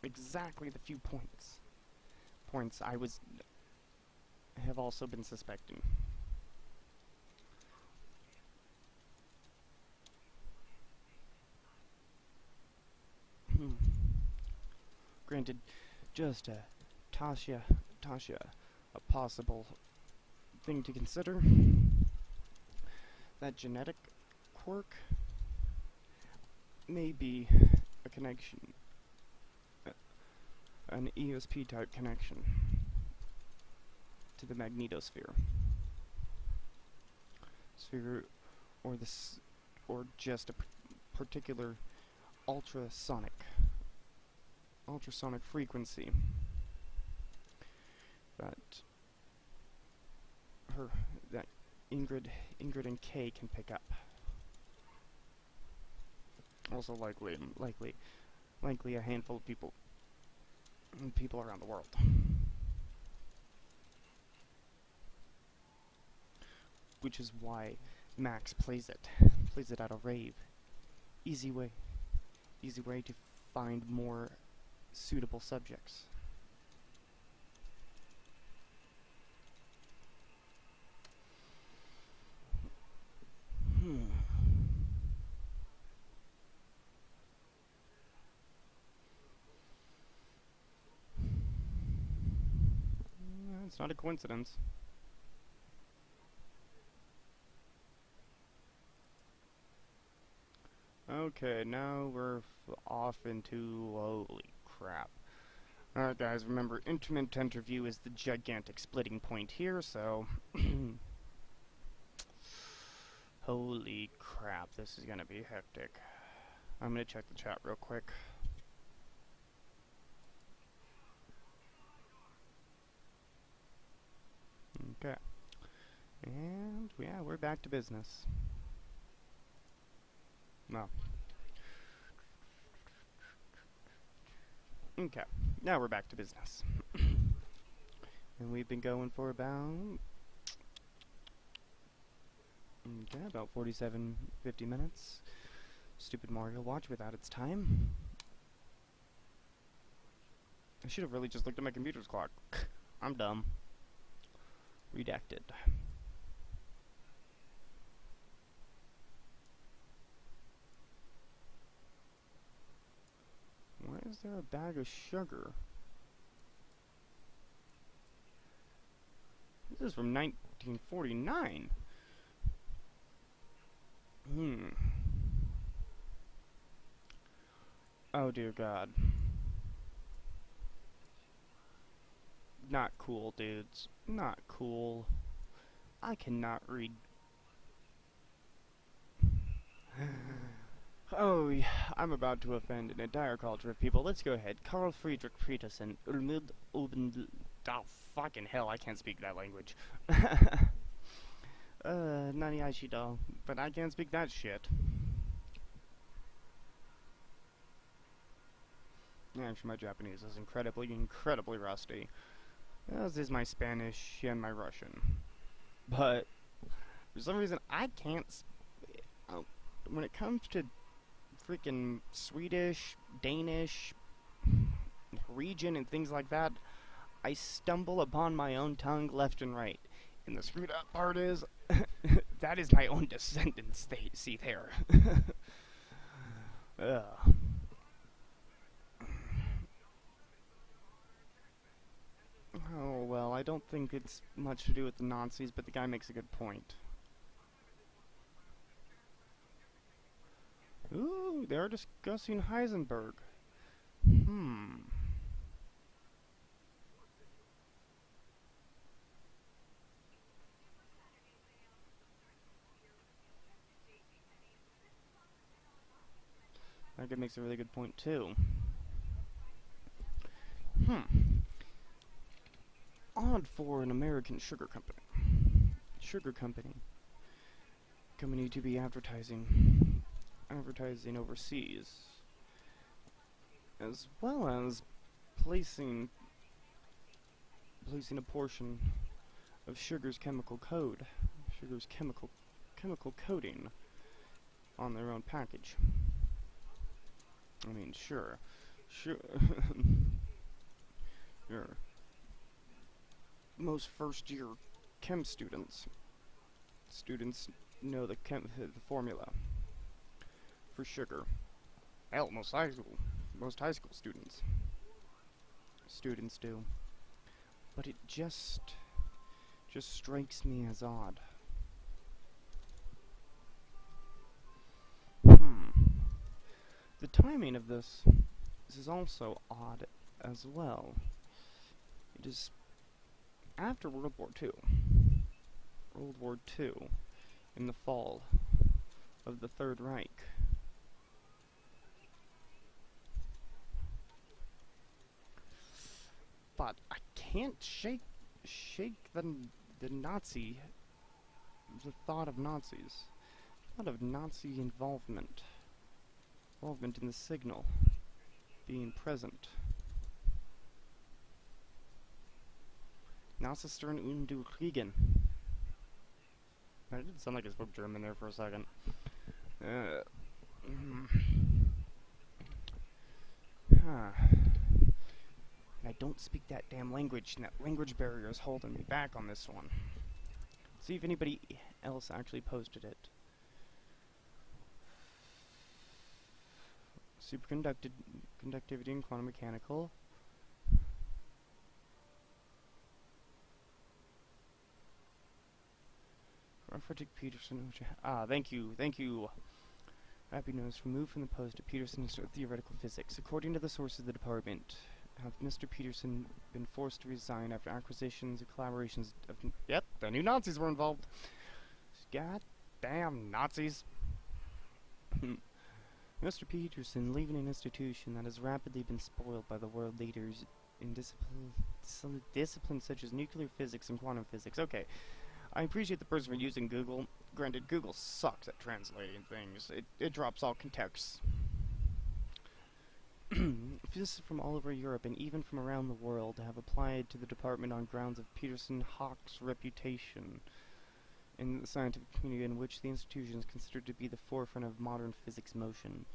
exactly the few points I have also been suspecting. Granted, just Tasha, a possible thing to consider. That genetic quirk may be a connection, an ESP type connection to the magnetosphere, or just a particular ultrasonic frequency that Ingrid and Kay can pick up. Also likely a handful of people around the world. Which is why Max plays it at a rave. Easy way to find more suitable subjects. It's not a coincidence. Okay, now we're off into... holy crap. Alright guys, remember, intermittent review is the gigantic splitting point here, so... holy crap, this is gonna be hectic. I'm gonna check the chat real quick. Okay. And, yeah, we're back to business. No. Okay, now we're back to business. And we've been going for about 47, 50 minutes. Stupid Mario Watch without its time. I should have really just looked at my computer's clock. I'm dumb. Redacted. Why is there a bag of sugar? This is from 1949. Oh dear God. Not cool, dudes. Not cool. I cannot read. Oh, yeah, I'm about to offend an entire culture of people. Let's go ahead. Carl Friedrich Peterson. Oh, fucking hell, I can't speak that language. Nani Aishido. But I can't speak that shit. Actually, my Japanese is incredibly rusty. As is my Spanish and my Russian. But, for some reason, I can't... when it comes to freaking Swedish, Danish, Norwegian, and things like that, I stumble upon my own tongue left and right. And the screwed up part is, that is my own descendants, they see there. Ugh. Oh, well, I don't think it's much to do with the Nazis, but the guy makes a good point. Ooh, they're discussing Heisenberg. That guy makes a really good point, too. Odd for an American sugar company. Company to be advertising overseas, as well as placing a portion of sugar's chemical coating on their own package. I mean, sure. Sure. Sure. Most first-year chem students know the formula for sugar. Hell, most high school students do. But it just strikes me as odd. The timing of this is also odd as well. It is after World War II. World War II, in the fall of the Third Reich. But I can't shake the thought of Nazis, Nazi involvement in the signal being present. Nazistern und du Kriegen. I did sound like I spoke German there for a second. I don't speak that damn language, and that language barrier is holding me back on this one. See if anybody else actually posted it. Superconductivity and quantum mechanical. Frederick Peterson. Thank you. Happy News removed from the post of Peterson's theoretical physics. According to the sources of the department, have Mr. Peterson been forced to resign after acquisitions and collaborations of... Yep, the new Nazis were involved. God damn Nazis. Mr. Peterson leaving an institution that has rapidly been spoiled by the world leaders in disciplines such as nuclear physics and quantum physics. Okay, I appreciate the person for using Google. Granted, Google sucks at translating things. It drops all context. Physicists from all over Europe and even from around the world have applied to the department on grounds of Peterson-Hawk's reputation in the scientific community, in which the institution is considered to be the forefront of modern physics motion.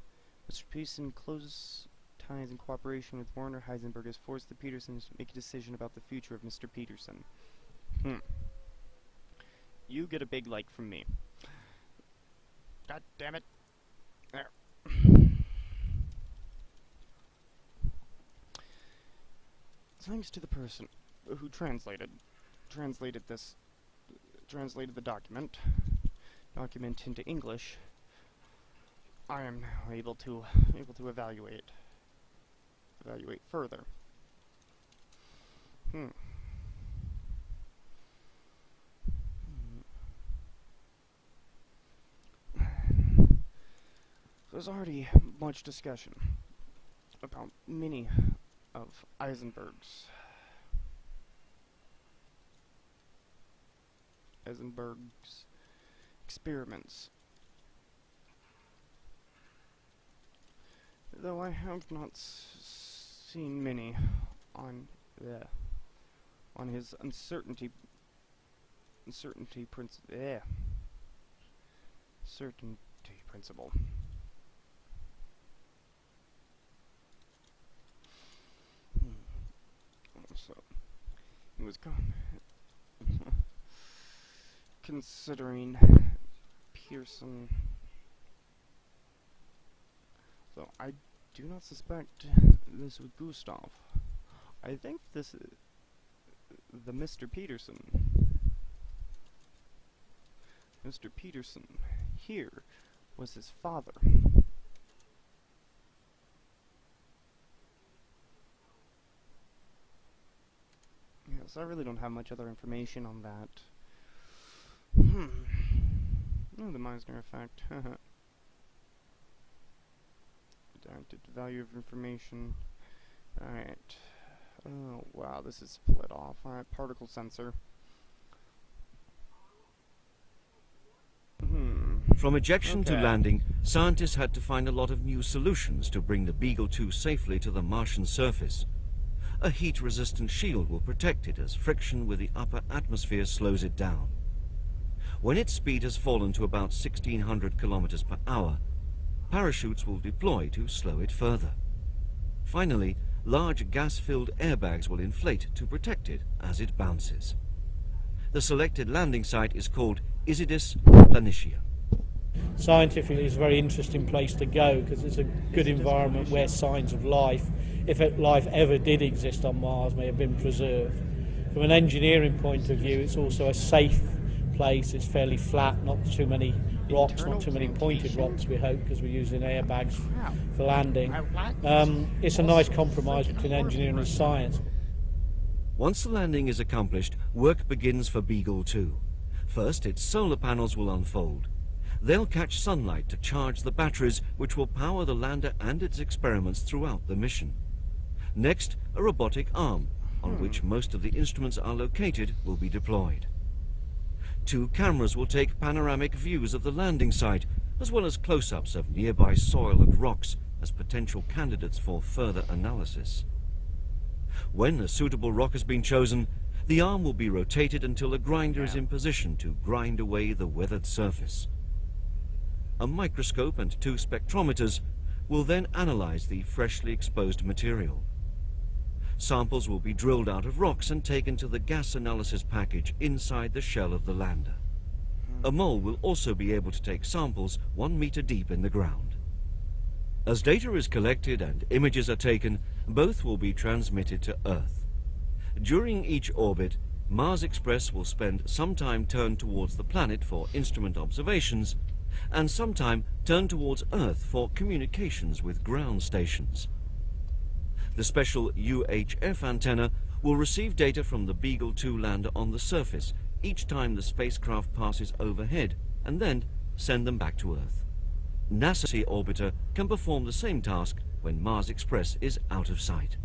Mr. Peterson, close ties and cooperation with Werner Heisenberg, has forced the Petersons to make a decision about the future of Mr. Peterson. You get a big like from me. God damn it. There. Thanks to the person who translated the document into English, I am now able to evaluate further. There's already much discussion about many of Heisenberg's experiments, though I have not seen many on his certainty principle. So he was considering Pearson. So I do not suspect this with Gustav. I think this is the Mr. Peterson. Mr. Peterson here was his father. Yes, I really don't have much other information on that. Oh, the Meissner effect. Adapted value of information. Alright. Oh, wow, this is split off. Alright, particle sensor. From ejection to landing, scientists had to find a lot of new solutions to bring the Beagle 2 safely to the Martian surface. A heat-resistant shield will protect it as friction with the upper atmosphere slows it down. When its speed has fallen to about 1,600 kilometers per hour, parachutes will deploy to slow it further. Finally, large gas-filled airbags will inflate to protect it as it bounces. The selected landing site is called Isidis Planitia. Scientifically, it's a very interesting place to go because it's a good environment where signs of life, if life ever did exist on Mars, may have been preserved. From an engineering point of view, it's also a safe place. It's fairly flat, not too many rocks, not too many pointed rocks, we hope, because we're using airbags for landing. It's a nice compromise between engineering and science. Once the landing is accomplished, work begins for Beagle 2. First, its solar panels will unfold. They'll catch sunlight to charge the batteries which will power the lander and its experiments throughout the mission. Next, a robotic arm, on which most of the instruments are located, will be deployed. 2 cameras will take panoramic views of the landing site, as well as close-ups of nearby soil and rocks as potential candidates for further analysis. When a suitable rock has been chosen, the arm will be rotated until a grinder is in position to grind away the weathered surface. A microscope and 2 spectrometers will then analyze the freshly exposed material. Samples will be drilled out of rocks and taken to the gas analysis package inside the shell of the lander. A mole will also be able to take samples 1 meter deep in the ground. As data is collected and images are taken, both will be transmitted to Earth. During each orbit, Mars Express will spend some time turned towards the planet for instrument observations, and some time turned towards Earth for communications with ground stations. The special UHF antenna will receive data from the Beagle 2 lander on the surface each time the spacecraft passes overhead, and then send them back to Earth. NASA orbiter can perform the same task when Mars Express is out of sight.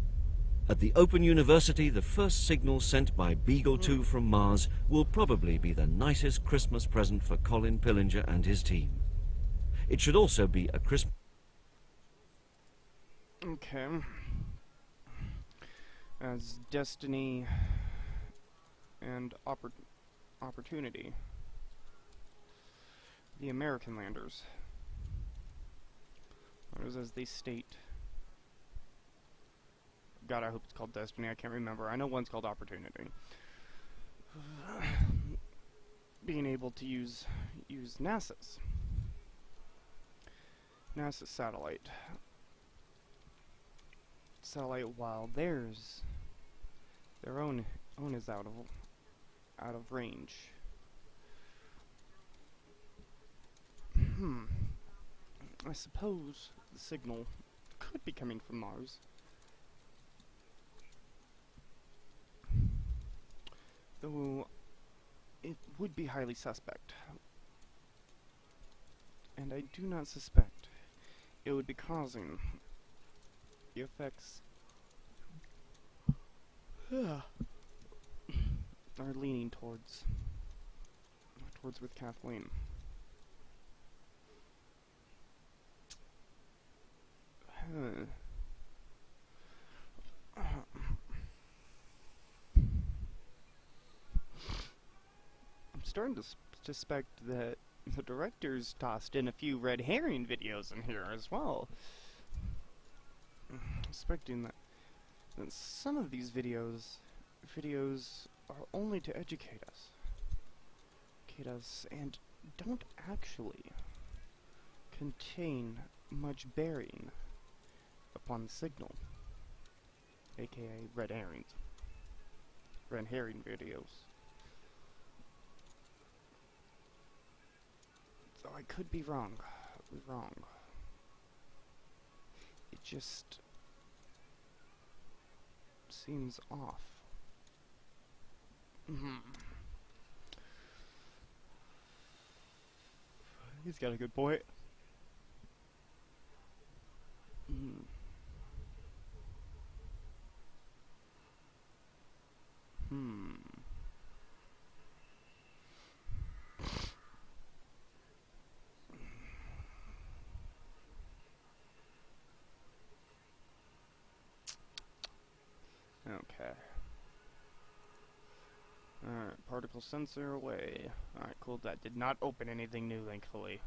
At the Open University, the first signal sent by Beagle 2 from Mars will probably be the nicest Christmas present for Colin Pillinger and his team. It should also be a Christmas... Okay. As destiny and opportunity. The American landers. Or as they state. God, I hope it's called Destiny. I can't remember. I know one's called Opportunity. Being able to use NASA's satellite. While their own is out of range. I suppose the signal could be coming from Mars. Though it would be highly suspect. And I do not suspect it would be causing the effects are leaning towards with Kathleen. I'm starting to suspect that the director's tossed in a few red herring videos in here as well. Suspecting that some of these videos are only to educate us and don't actually contain much bearing upon the signal, aka red herring videos. So I could be wrong. It just seems off. He's got a good point. Okay. Alright, particle sensor away. Alright, cool. That did not open anything new, thankfully.